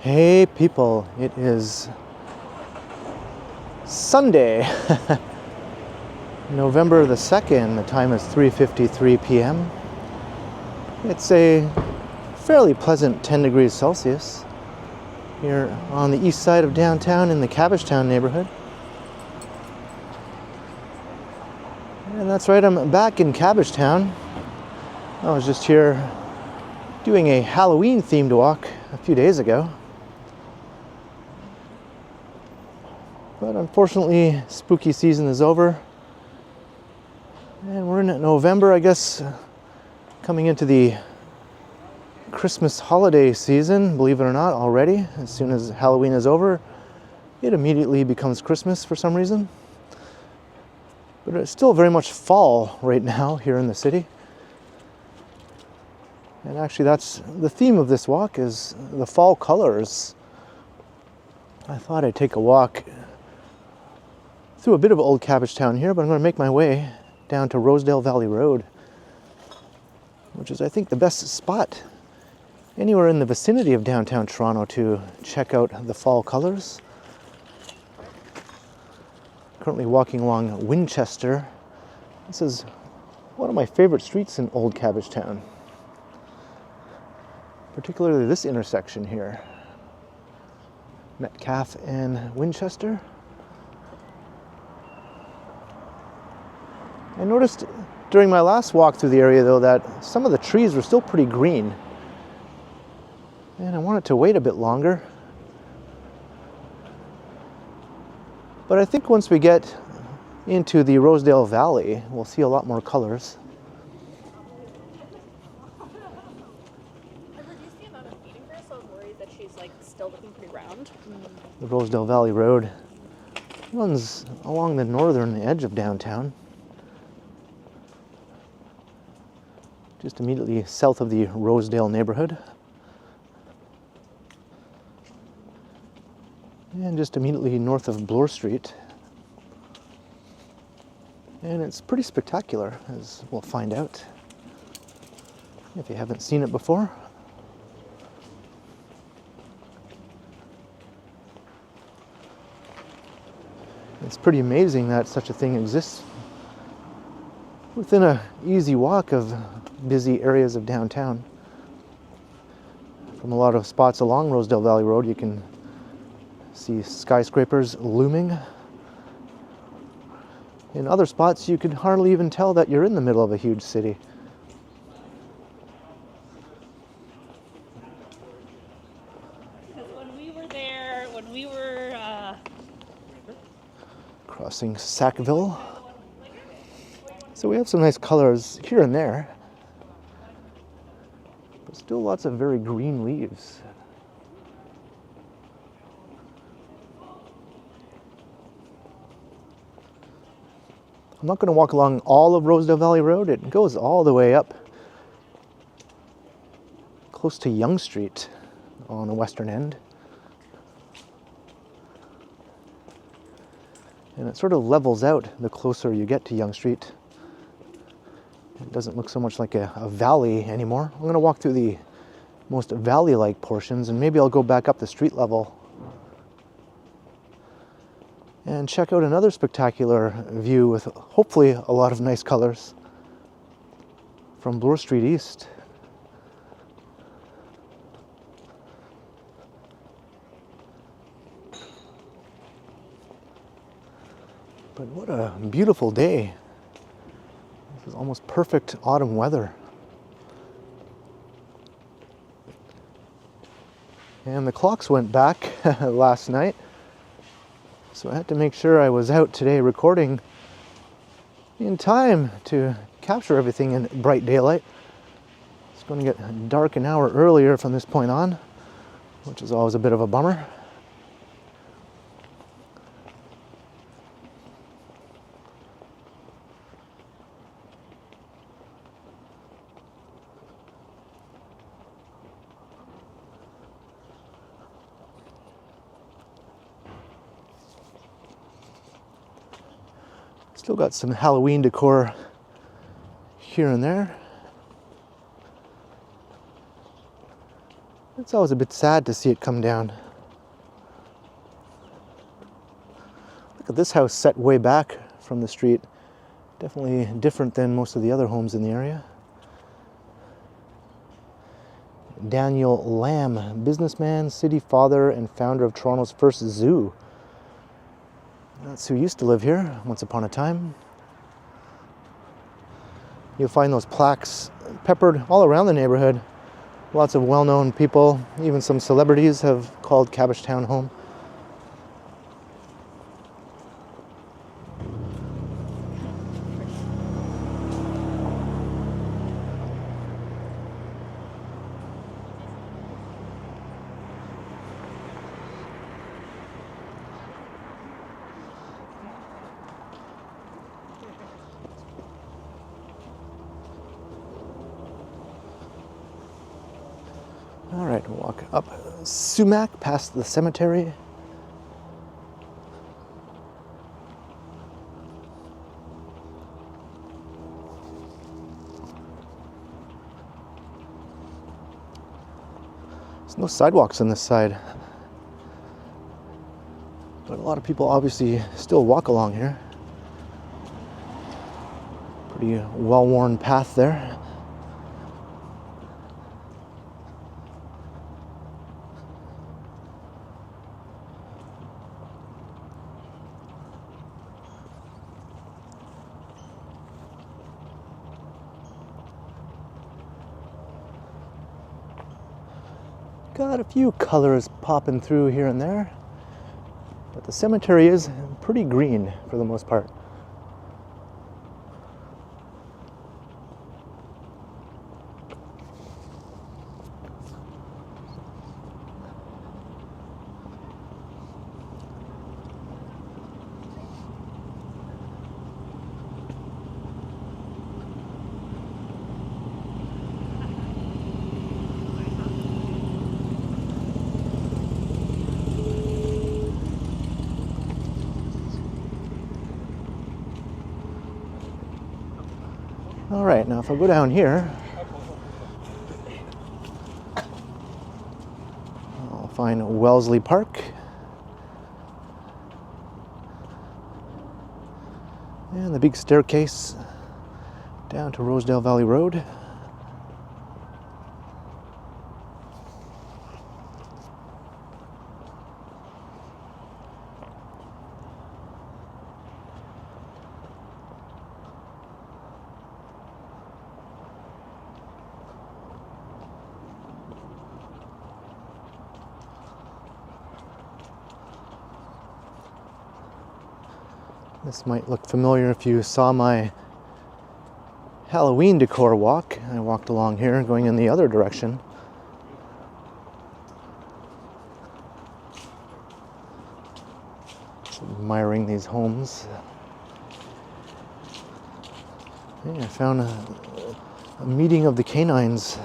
Hey people, it is Sunday, November the 2nd. The time is 3:53 p.m. It's a fairly pleasant 10 degrees Celsius here on the east side of downtown in the Cabbagetown neighborhood. And that's right, I'm back in Cabbagetown. I was just here doing a Halloween themed walk a few days ago. But unfortunately, spooky season is over. And we're in November, I guess, coming into the Christmas holiday season, believe it or not, already. As soon as Halloween is over, it immediately becomes Christmas for some reason. But it's still very much fall right now here in the city. And actually that's the theme of this walk, is the fall colors. I thought I'd take a walk through a bit of old Cabbagetown here, but I'm going to make my way down to Rosedale Valley Road, which is, I think, the best spot anywhere in the vicinity of downtown Toronto to check out the fall colors. Currently walking along Winchester. This is one of my favorite streets in old Cabbagetown, particularly this intersection here, Metcalfe and Winchester. I noticed during my last walk through the area, though, that some of the trees were still pretty green. And I wanted to wait a bit longer. But I think once we get into the Rosedale Valley, we'll see a lot more colors. I've reduced the amount of feeding her, so I'm worried that she's still looking pretty round. The Rosedale Valley Road runs along the northern edge of downtown, just immediately south of the Rosedale neighborhood, and just immediately north of Bloor Street. And it's pretty spectacular, as we'll find out if you haven't seen it before. It's pretty amazing that such a thing exists within an easy walk of busy areas of downtown. From a lot of spots along Rosedale Valley Road, you can see skyscrapers looming. In other spots, you could hardly even tell that you're in the middle of a huge city. Because when we were Crossing Sackville. So we have some nice colors here and there, but still lots of very green leaves. I'm not going to walk along all of Rosedale Valley Road. It goes all the way up close to Yonge Street on the western end. And it sort of levels out the closer you get to Yonge Street. It doesn't look so much like a valley anymore. I'm going to walk through the most valley-like portions, and maybe I'll go back up the street level and check out another spectacular view with hopefully a lot of nice colors from Bloor Street East. But what a beautiful day. This is almost perfect autumn weather. And the clocks went back last night, so I had to make sure I was out today recording in time to capture everything in bright daylight. It's going to get dark an hour earlier from this point on, which is always a bit of a bummer. Still got some Halloween decor here and there. It's always a bit sad to see it come down. Look at this house set way back from the street. Definitely different than most of the other homes in the area. Daniel Lamb, businessman, city father, and founder of Toronto's first zoo. That's who used to live here once upon a time. You'll find those plaques peppered all around the neighborhood. Lots of well-known people, even some celebrities, have called Cabbagetown home. All right, we'll walk up Sumac past the cemetery. There's no sidewalks on this side, but a lot of people obviously still walk along here. Pretty well-worn path there. Got a few colors popping through here and there, but the cemetery is pretty green for the most part. All right, now if I go down here, I'll find Wellesley Park. And the big staircase down to Rosedale Valley Road. This might look familiar if you saw my Halloween decor walk. I walked along here going in the other direction. Just admiring these homes. Hey, I found a meeting of the canines.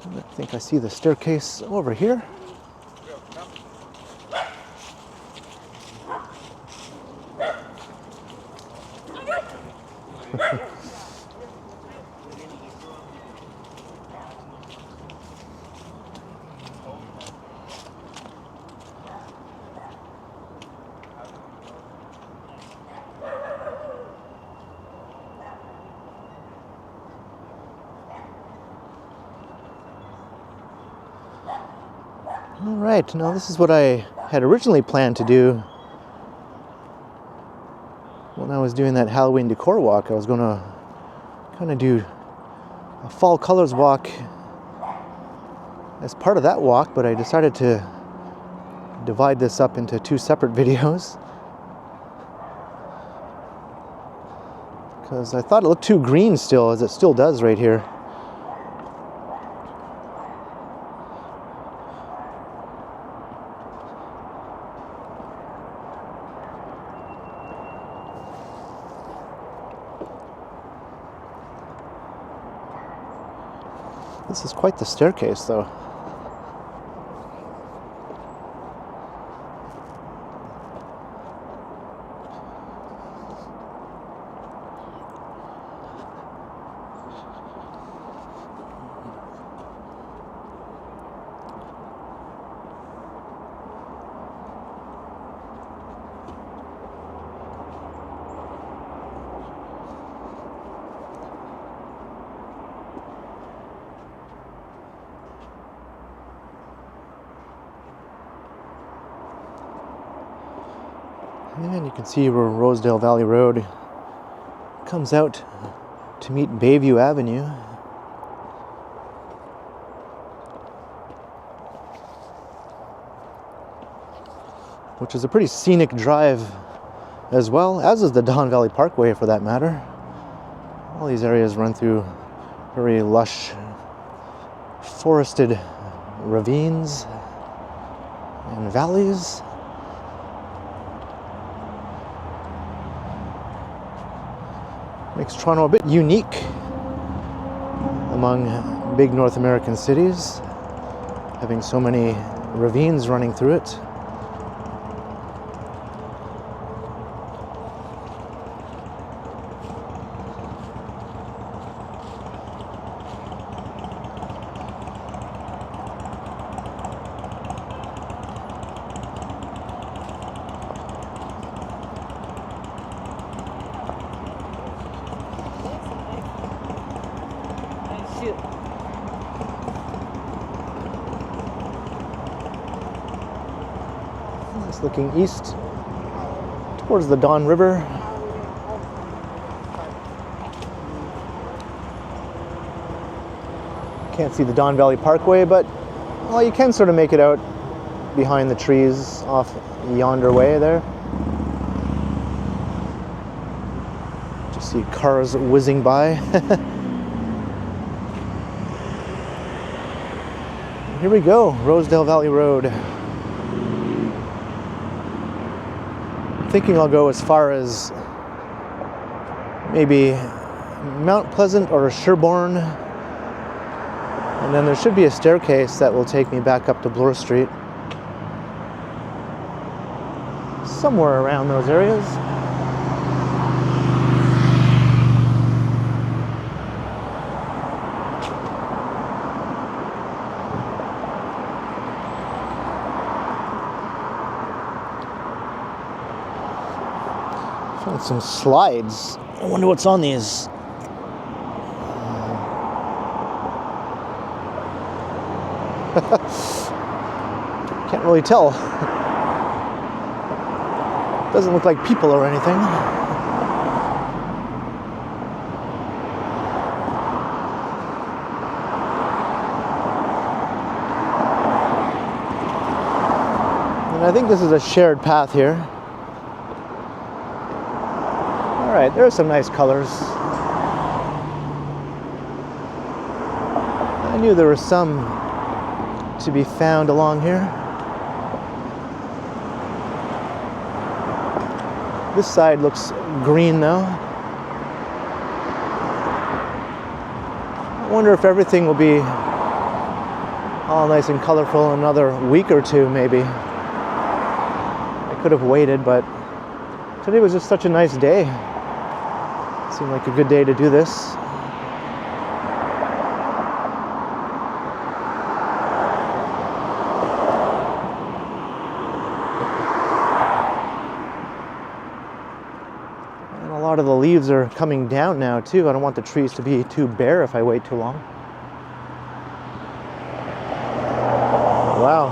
I think I see the staircase over here. All right, now this is what I had originally planned to do when I was doing that Halloween decor walk. I was going to kind of do a fall colors walk as part of that walk, but I decided to divide this up into two separate videos because I thought it looked too green still, as it still does right here. This is quite the staircase, though. And you can see where Rosedale Valley Road comes out to meet Bayview Avenue. Which is a pretty scenic drive as well, as is the Don Valley Parkway for that matter. All these areas run through very lush, forested ravines and valleys. Makes Toronto a bit unique among big North American cities, having so many ravines running through it. It's looking east towards the Don River. Can't see the Don Valley Parkway, but well, you can sort of make it out behind the trees off yonder way there. Just see cars whizzing by. Here we go, Rosedale Valley Road. I'm thinking I'll go as far as maybe Mount Pleasant or Sherbourne. And then there should be a staircase that will take me back up to Bloor Street. Somewhere around those areas. Found some slides. I wonder what's on these. Can't really tell. Doesn't look like people or anything. And I think this is a shared path here. All right, there are some nice colors. I knew there were some to be found along here. This side looks green though. I wonder if everything will be all nice and colorful in another week or two maybe. I could have waited, but today was just such a nice day. Seemed like a good day to do this. And a lot of the leaves are coming down now too. I don't want the trees to be too bare if I wait too long. Wow,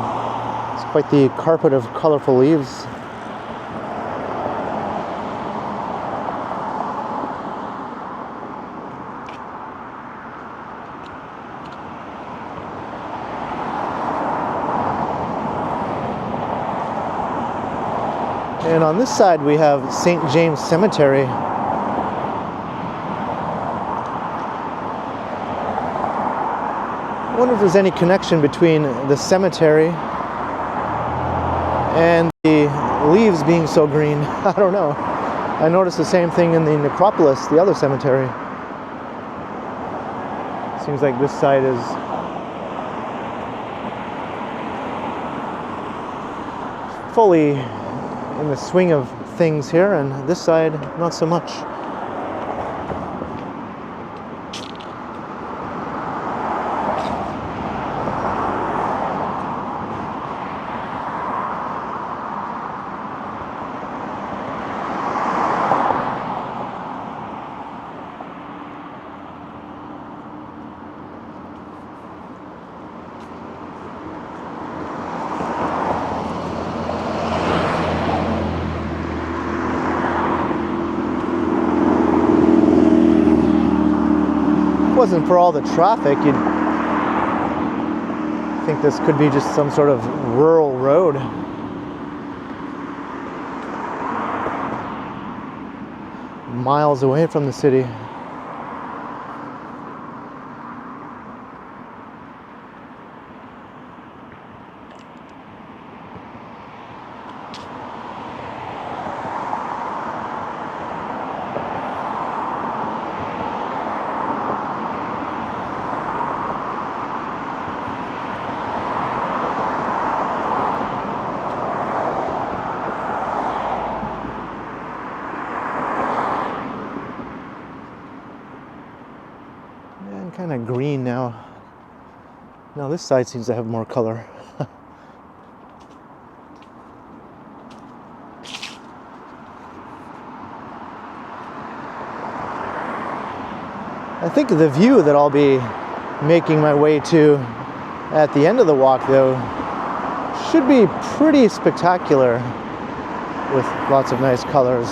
it's quite the carpet of colorful leaves. And on this side we have St. James Cemetery. I wonder if there's any connection between the cemetery and the leaves being so green. I don't know. I noticed the same thing in the necropolis, the other cemetery. Seems like this side is fully in the swing of things here, and this side not so much. wasn't for all the traffic, you'd think this could be just some sort of rural road. Miles away from the city. Kind of green now. Now this side seems to have more color. I think the view that I'll be making my way to at the end of the walk, though, should be pretty spectacular with lots of nice colors.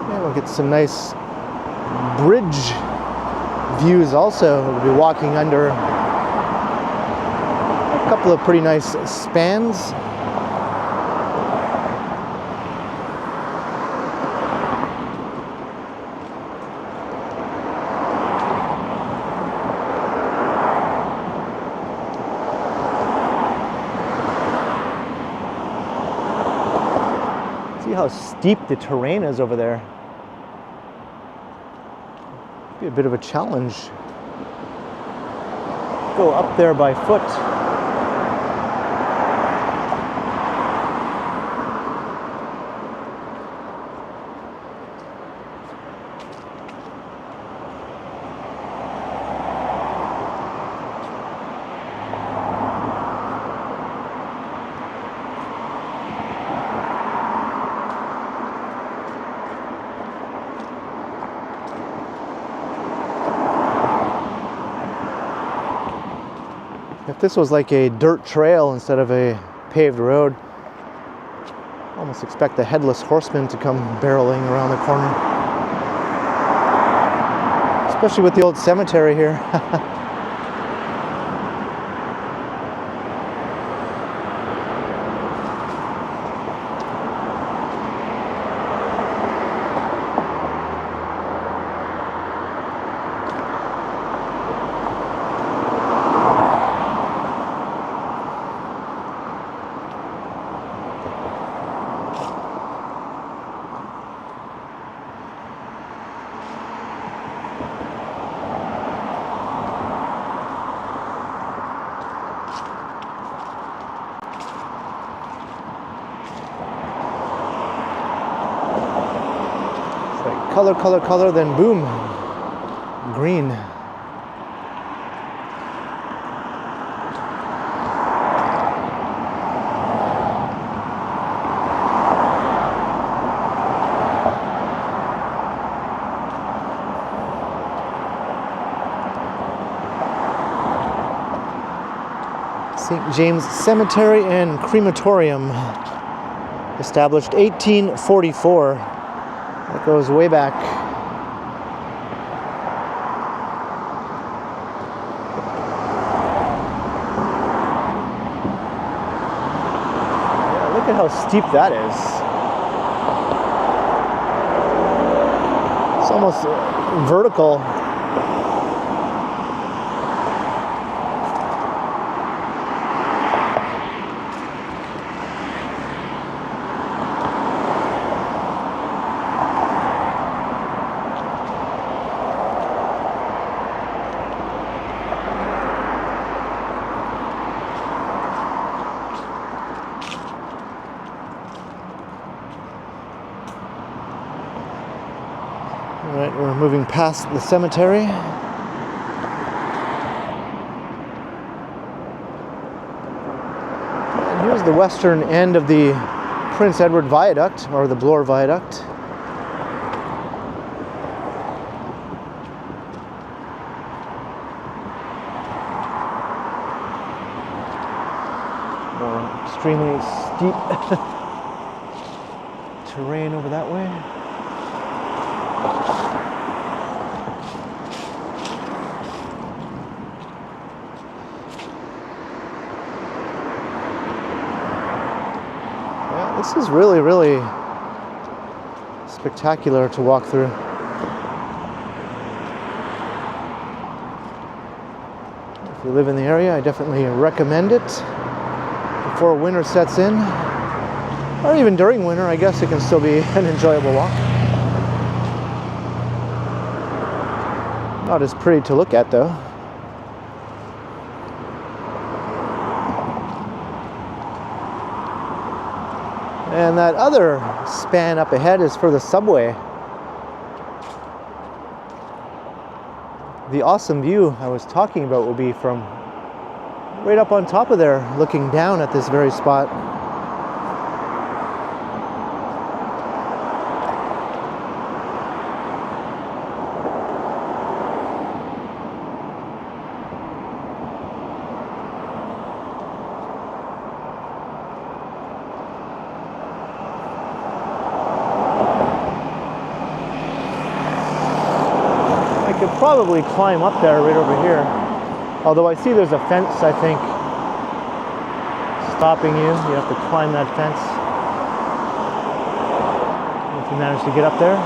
We'll get some nice bridge views also. We'll be walking under a couple of pretty nice spans. See how steep the terrain is over there. Be a bit of a challenge. Go up there by foot. If this was like a dirt trail instead of a paved road, I almost expect the headless horseman to come barreling around the corner. Especially with the old cemetery here. Color, color, color, then boom, green. St. James Cemetery and Crematorium, established 1844. That goes way back. Yeah, look at how steep that is. It's almost vertical. we're moving past the cemetery. And here's the western end of the Prince Edward Viaduct, or the Bloor Viaduct. More extremely steep terrain over that way. Yeah, this is really, really spectacular to walk through. If you live in the area, I definitely recommend it. Before winter sets in, or even during winter, I guess it can still be an enjoyable walk. Not as pretty to look at though. And that other span up ahead is for the subway. The awesome view I was talking about will be from right up on top of there, looking down at this very spot. I could probably climb up there right over here. Although I see there's a fence, I think, stopping you. You have to climb that fence if you manage to get up there.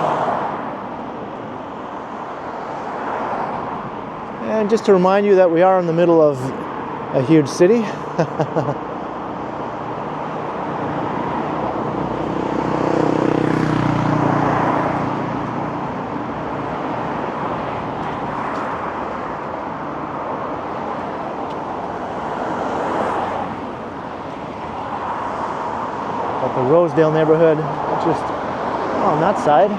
And just to remind you that we are in the middle of a huge city. Got the Rosedale neighborhood just on that side.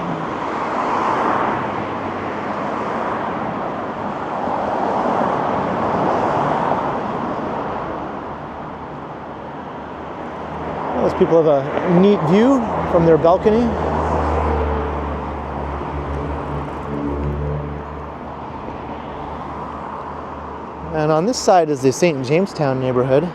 Those people have a neat view from their balcony. And on this side is the St. Jamestown neighborhood.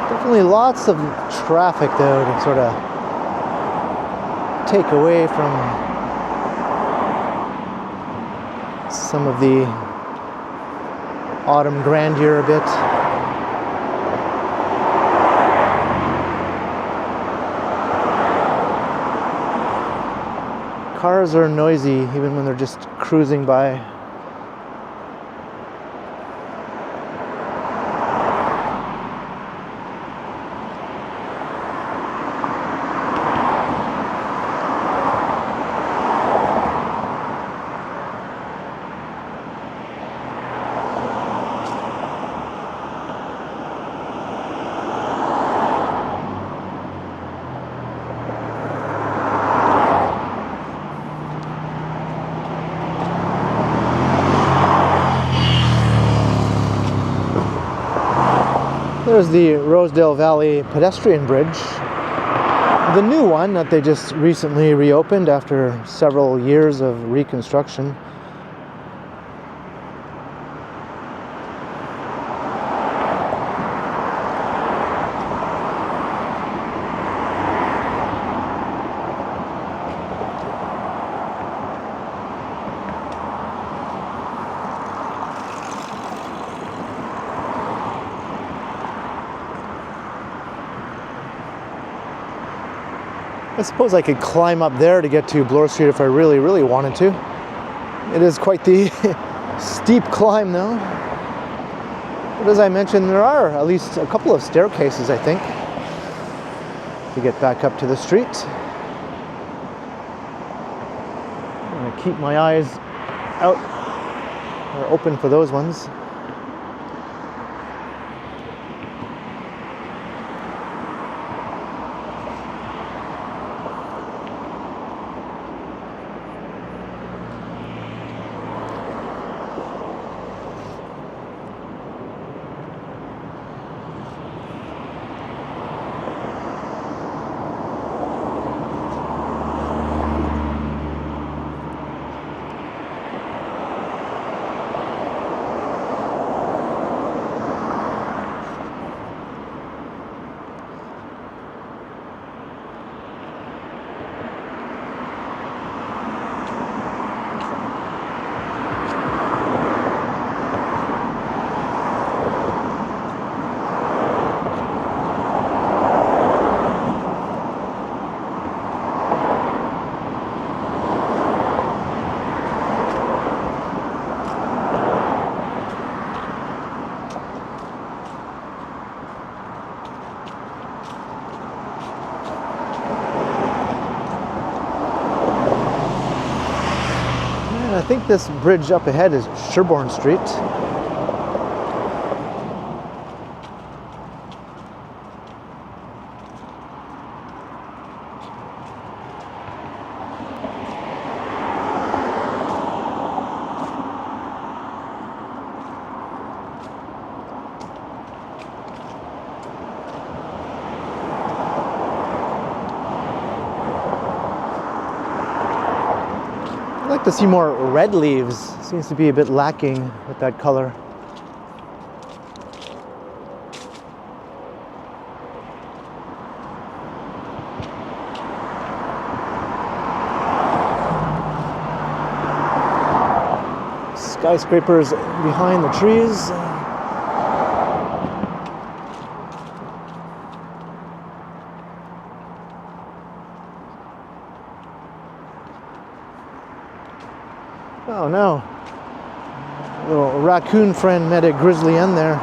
Definitely lots of traffic though to sort of take away from some of the autumn grandeur a bit. Cars are noisy even when they're just cruising by. There's the Rosedale Valley pedestrian bridge. the new one that they just recently reopened after several years of reconstruction. I suppose I could climb up there to get to Bloor Street if I really, really wanted to. It is quite the steep climb though. But as I mentioned, there are at least a couple of staircases, I think, to get back up to the street. I'm going to keep my eyes out or open for those ones. I think this bridge up ahead is Sherbourne Street. I'd like to see more red leaves. Seems to be a bit lacking with that color. Skyscrapers behind the trees. Oh no, little raccoon friend met a grizzly hen there.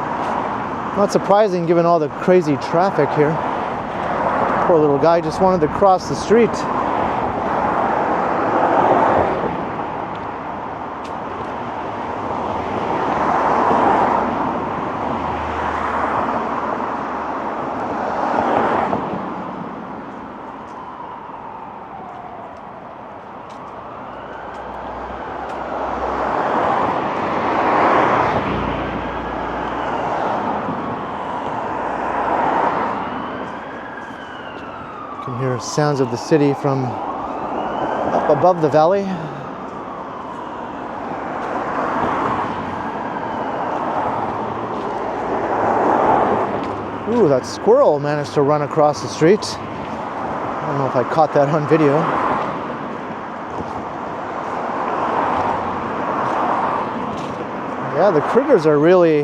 Not surprising given all the crazy traffic here. Poor little guy just wanted to cross the street. You can hear sounds of the city from up above the valley. Ooh, that squirrel managed to run across the street. I don't know if I caught that on video. Yeah, the critters are really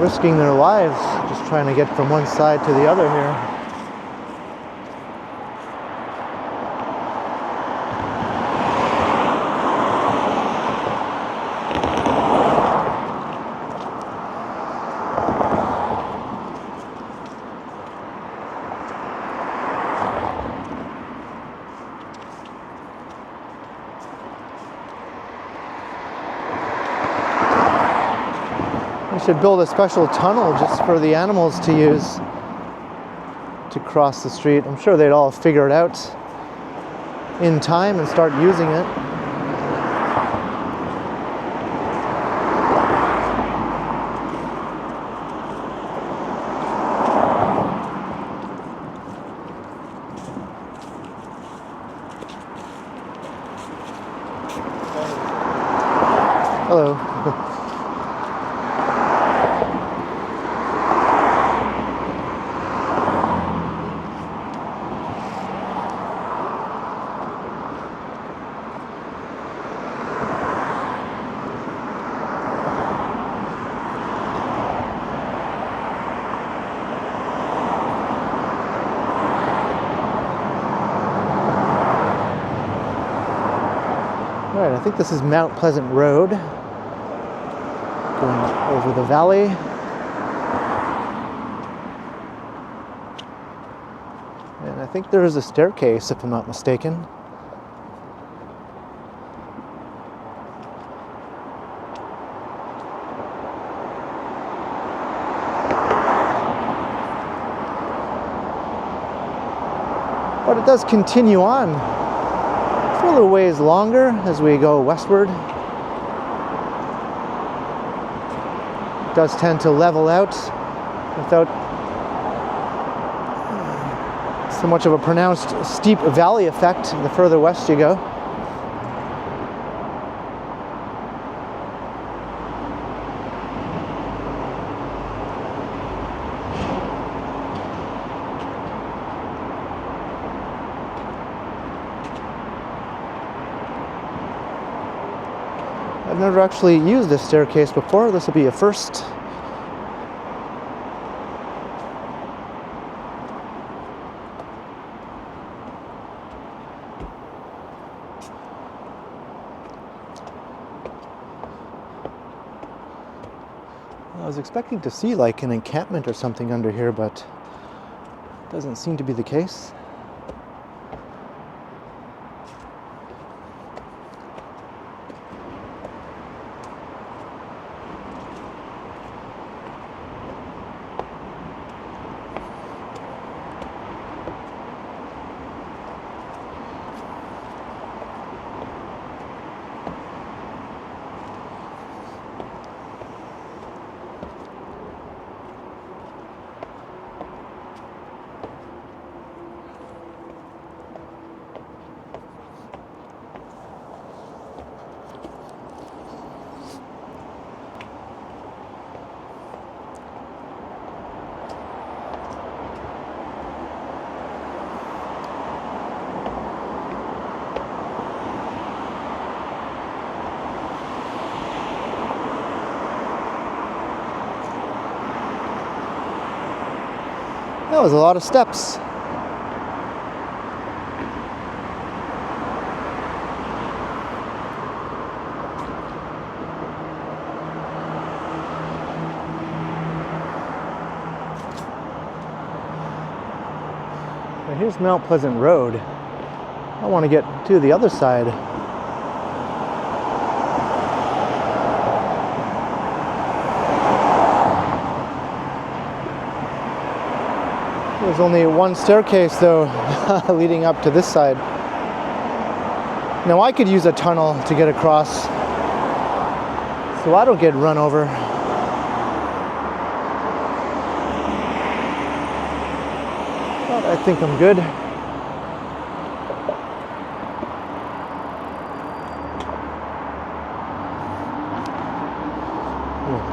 risking their lives just trying to get from one side to the other here. We should build a special tunnel just for the animals to use to cross the street. I'm sure they'd all figure it out in time and start using it. Hello. All right, I think this is Mount Pleasant Road, going over the valley. And I think there is a staircase, if I'm not mistaken. But it does continue on for a little ways longer as we go westward. It does tend to level out without so much of a pronounced steep valley effect the further west you go. I've never actually used this staircase before. This will be a first. I was expecting to see like an encampment or something under here, but it doesn't seem to be the case. That was a lot of steps. Now here's Mount Pleasant Road. I want to get to the other side. There's only one staircase though leading up to this side. Now I could use a tunnel to get across so I don't get run over. But I think I'm good.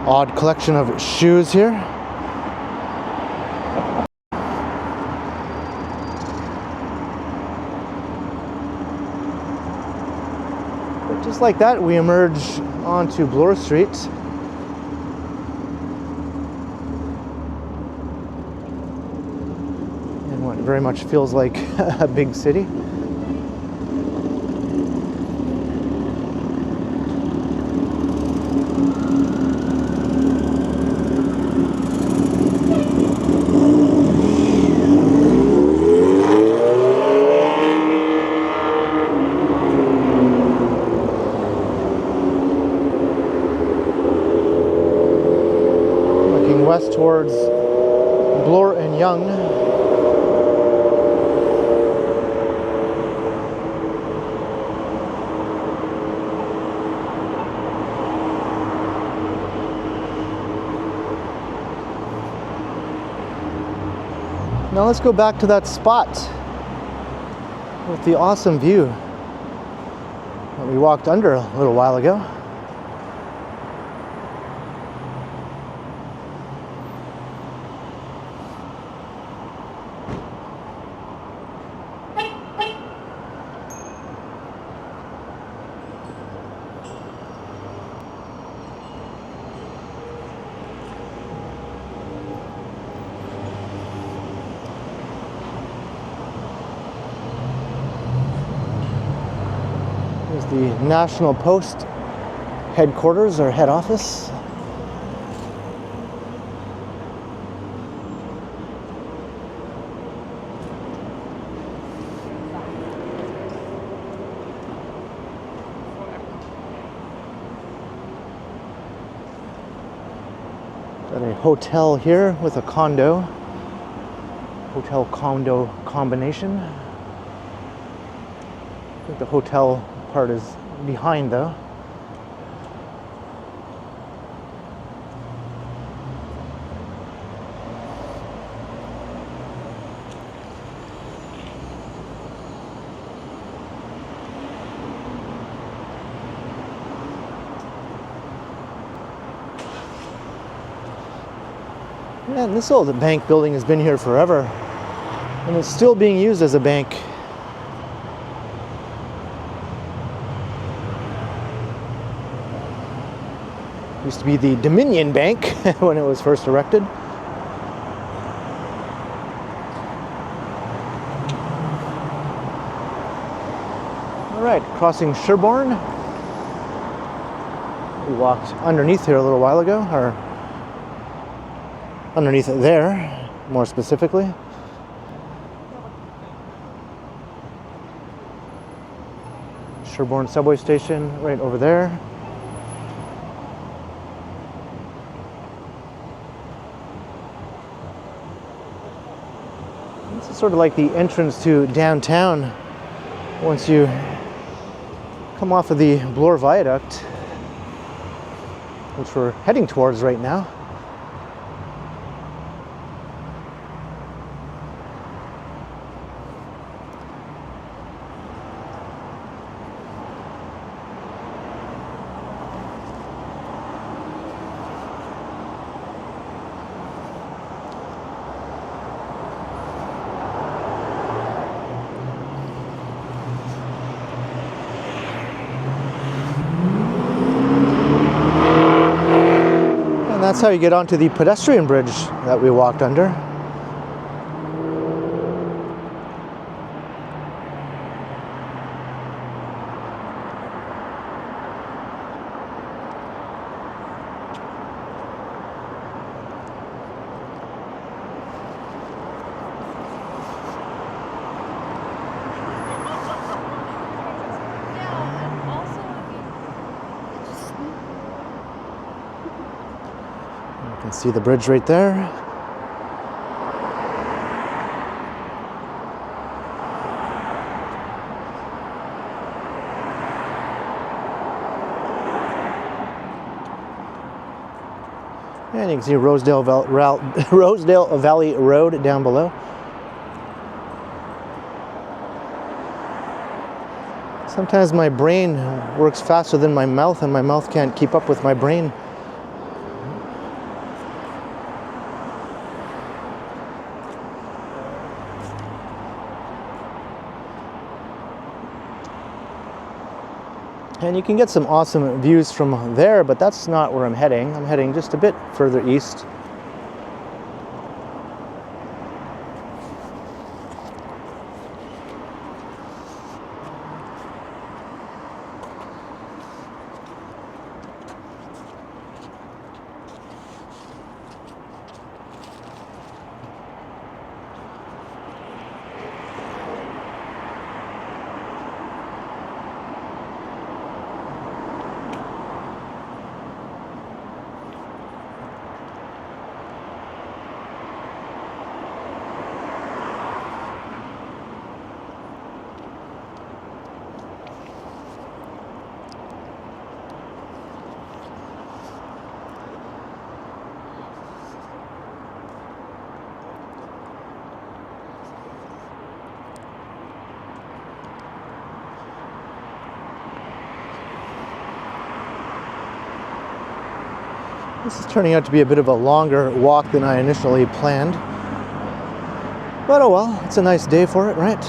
Odd collection of shoes here. Just like that, we emerge onto Bloor Street. And what very much feels like a big city. West towards Bloor and Young. Now let's go back to that spot with the awesome view that we walked under a little while ago. the National Post headquarters or head office. Got a hotel here with a condo. Hotel condo combination. I think the hotel part is behind though. Man, this old bank building has been here forever, and it's still being used as a bank. Used to be the Dominion Bank when it was first erected. All right, crossing Sherborne. We walked underneath here a little while ago, or underneath it there, more specifically. Sherborne subway station right over there. This is sort of like the entrance to downtown once you come off of the Bloor viaduct, which we're heading towards right now. That's how you get onto the pedestrian bridge that we walked under. You can see the bridge right there. And you can see Rosedale Valley Road down below. Sometimes my brain works faster than my mouth, and my mouth can't keep up with my brain. And you can get some awesome views from there, but that's not where I'm heading. I'm heading just a bit further east. This is turning out to be a bit of a longer walk than I initially planned. But oh well, it's a nice day for it, right?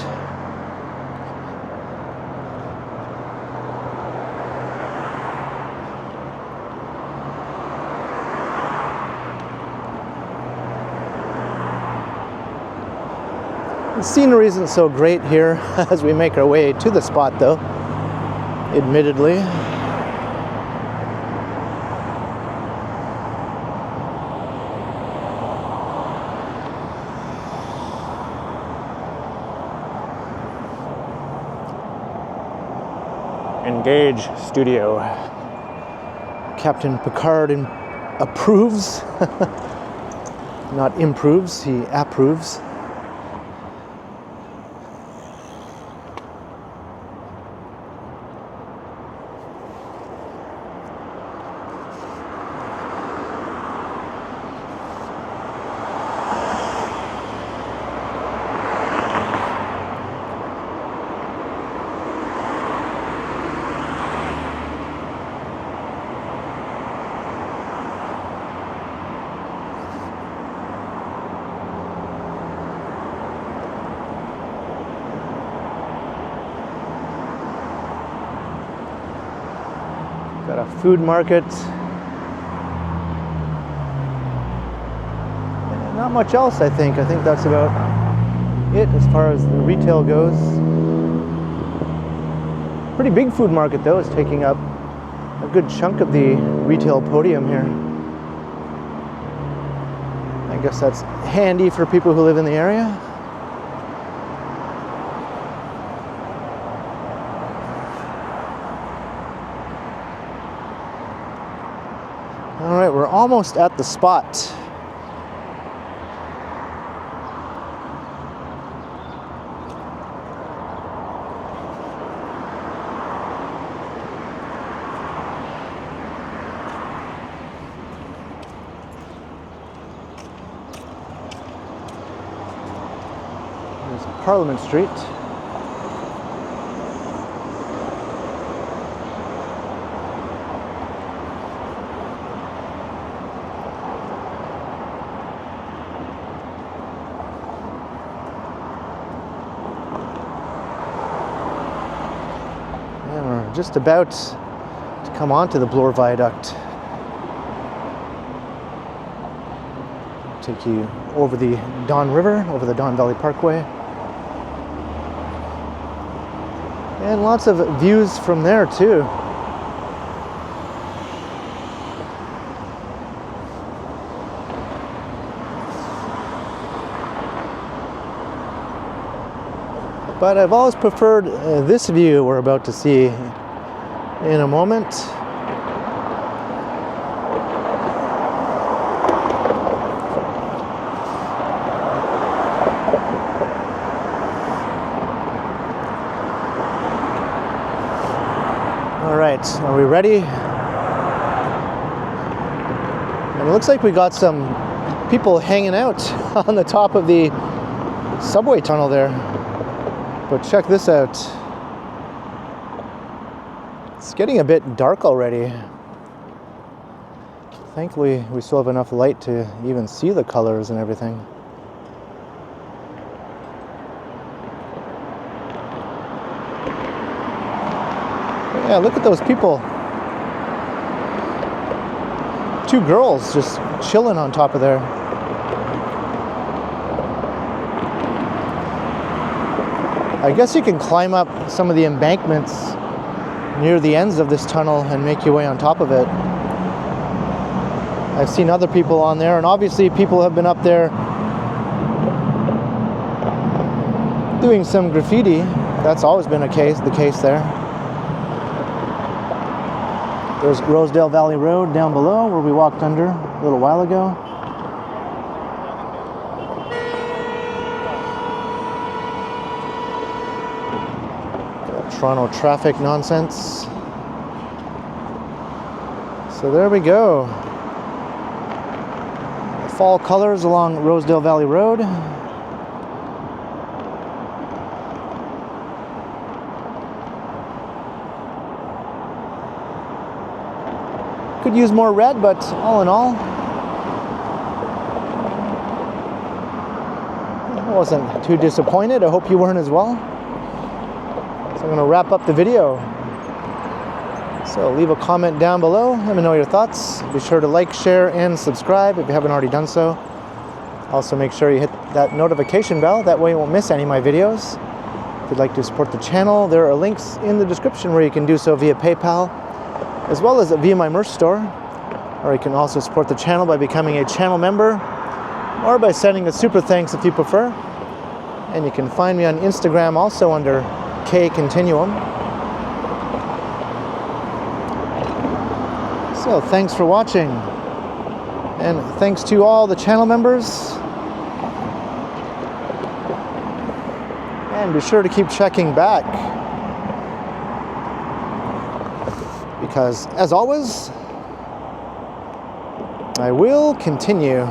The scenery isn't so great here as we make our way to the spot though. admittedly. Engage studio. Captain Picard approves. Not improves, he approves. Got a food market. And not much else, I think. I think that's about it as far as the retail goes. Pretty big food market though. It's taking up a good chunk of the retail podium here. I guess that's handy for people who live in the area. All right, we're almost at the spot. There's Parliament Street. Just about to come onto the Bloor viaduct. Take you over the Don River, over the Don Valley Parkway. And lots of views from there too. But I've always preferred this view we're about to see in a moment. All right, are we ready? And it looks like we got some people hanging out on the top of the subway tunnel there. But check this out. It's getting a bit dark already. Thankfully, we still have enough light to even see the colors and everything. Yeah, look at those people. 2 girls just chilling on top of there. I guess you can climb up some of the embankments near the ends of this tunnel and make your way on top of it. I've seen other people on there, and obviously people have been up there doing some graffiti. That's always been the case there. There's Rosedale Valley Road down below where we walked under a little while ago. Toronto traffic nonsense. So there we go. The fall colors along Rosedale Valley Road. Could use more red, but all in all, I wasn't too disappointed. I hope you weren't as well. So I'm going to wrap up the video. So leave a comment down below. Let me know your thoughts. Be sure to like, share, and subscribe if you haven't already done so. Also make sure you hit that notification bell. That way you won't miss any of my videos. If you'd like to support the channel, there are links in the description where you can do so via PayPal, as well as via my merch store. Or you can also support the channel by becoming a channel member, or by sending a super thanks if you prefer. And you can find me on Instagram also under K Continuum. So thanks for watching, and thanks to all the channel members. And be sure to keep checking back, because as always, I will continue.